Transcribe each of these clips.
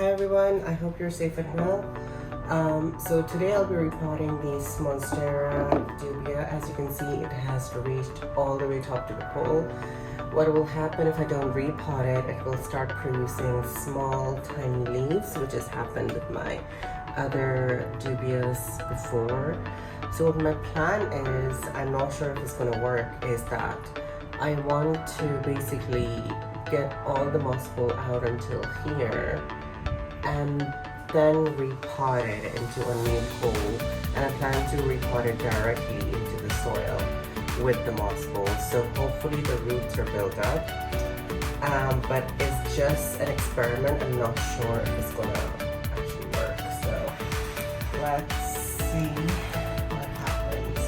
Hi everyone, I hope you're safe and well. So today I'll be repotting this Monstera Dubia. As you can see, it has reached all the way top to the pole. What will happen if I don't repot it, it will start producing small tiny leaves, which has happened with my other Dubias before. So what my plan is, I'm not sure if it's going to work, is that I want to basically get all the moss pole out until here and then repot it into a new pole, and I plan to repot it directly into the soil with the moss pole. So hopefully the roots are built up, but it's just an experiment. I'm not sure if it's gonna actually work, so let's see what happens.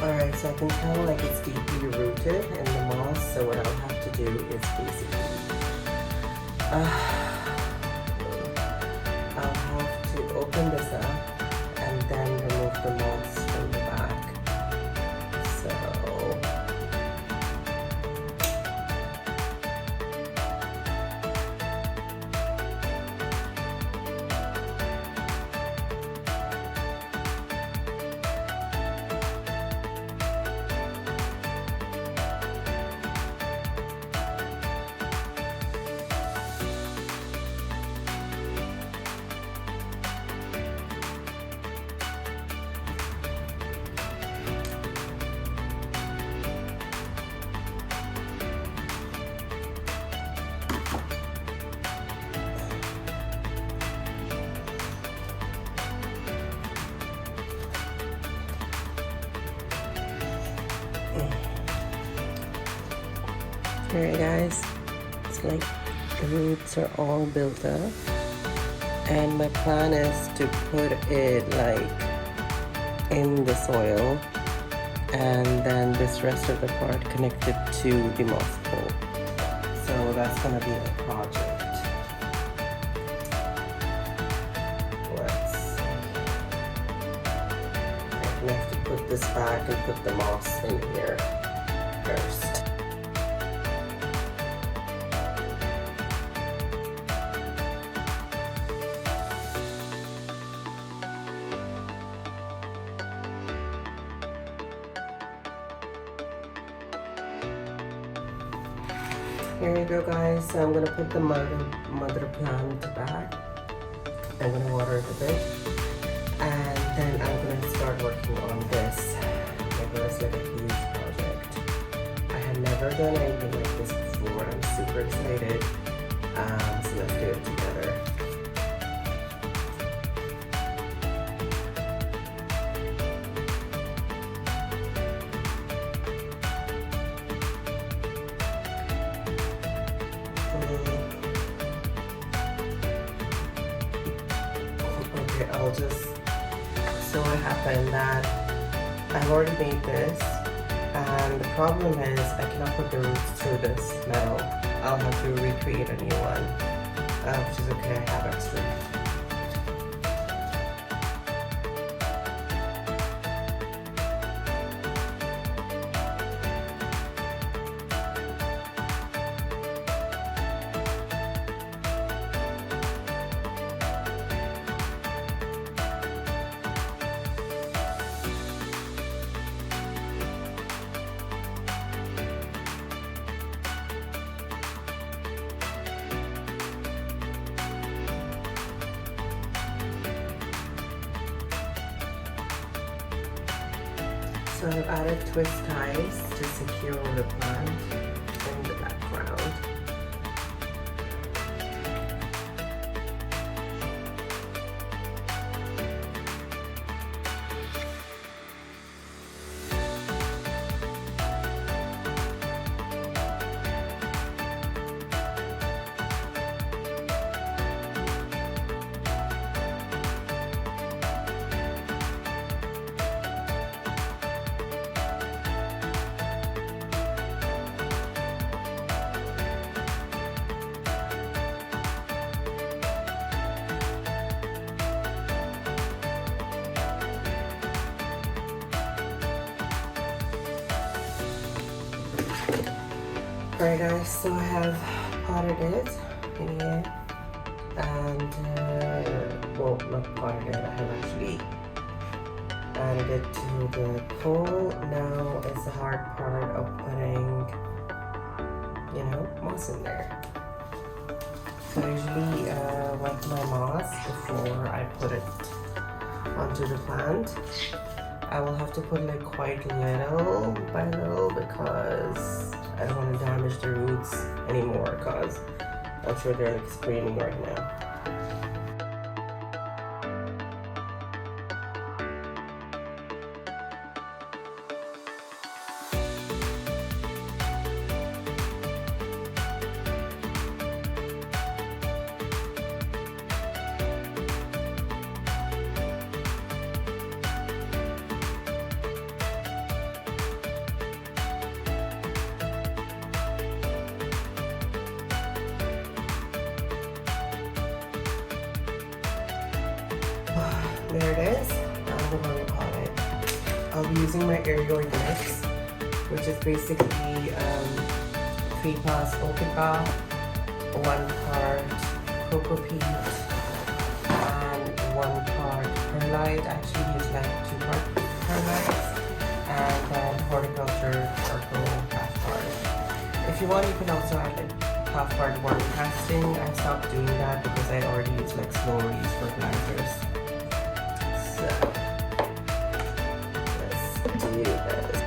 Alright, so I can tell like it's deeply rooted in the moss, so what I'll have to do is basically I'll have to open this up and then remove the moss from the back. So alright guys, it's like the roots are all built up, and my plan is to put it like in the soil and then this rest of the part connected to the moss pole. So that's gonna be a project. Let's see. I'm gonna have to put this back and put the moss in here first. Here you go guys, so I'm going to put the mother plant back. I'm going to water it a bit, and then I'm going to start working on this. It's like a huge project. I have never done anything like this before. I'm super excited, so let's do it together. Okay, I'll just, so what happened that I've already made this, and the problem is I cannot put the roots through this metal. I'll have to recreate a new one, which is okay, I have extra. So I've added twist ties to secure the plant in the background. Right guys, so I have potted it in here and well, not potted it, I have actually added it to the pole. Now is the hard part of putting, you know, moss in there. So I usually wet my moss before I put it onto the plant. I will have to put like quite little by little because I don't want to damage the roots anymore because I'm sure they're like screaming right now. There it is. Now I'm going to pot it. I'll be using my aeroid mix, which is basically 3 parts open 1 part cocoa peat, and 1 part perlite. I actually use like 2 part perlites, and then horticulture charcoal half part. If you want, you can also add like half part worm casting. I stopped doing that because I already use like slow release fertilizers. So let's do this.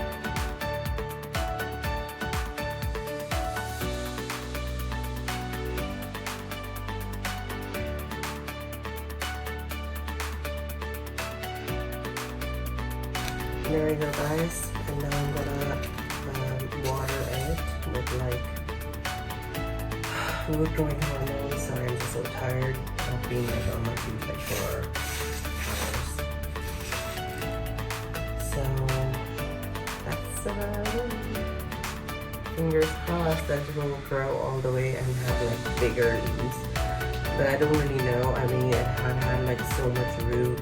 There we go guys, and now I'm gonna water it with like wood growing hormones. Sorry, I'm just so tired of being like on my feet like for hours. So that's about it. Fingers crossed that it will grow all the way and have like bigger leaves. But I don't really know. I mean, it had like so much root.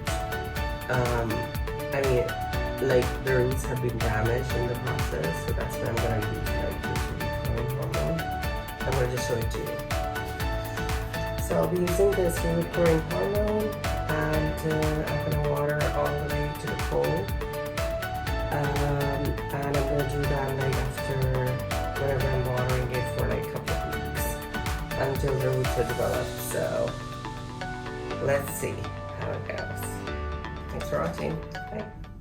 I mean, like the roots have been damaged in the process, so that's why I'm gonna use like this repotting hormone. I'm gonna just show it to you. So I'll be using this repotting hormone, and I'm gonna water all the way to the pole. And I'm gonna do that like after whenever I'm watering it for like a couple of weeks until the roots are developed. So let's see how it goes. Thanks for watching.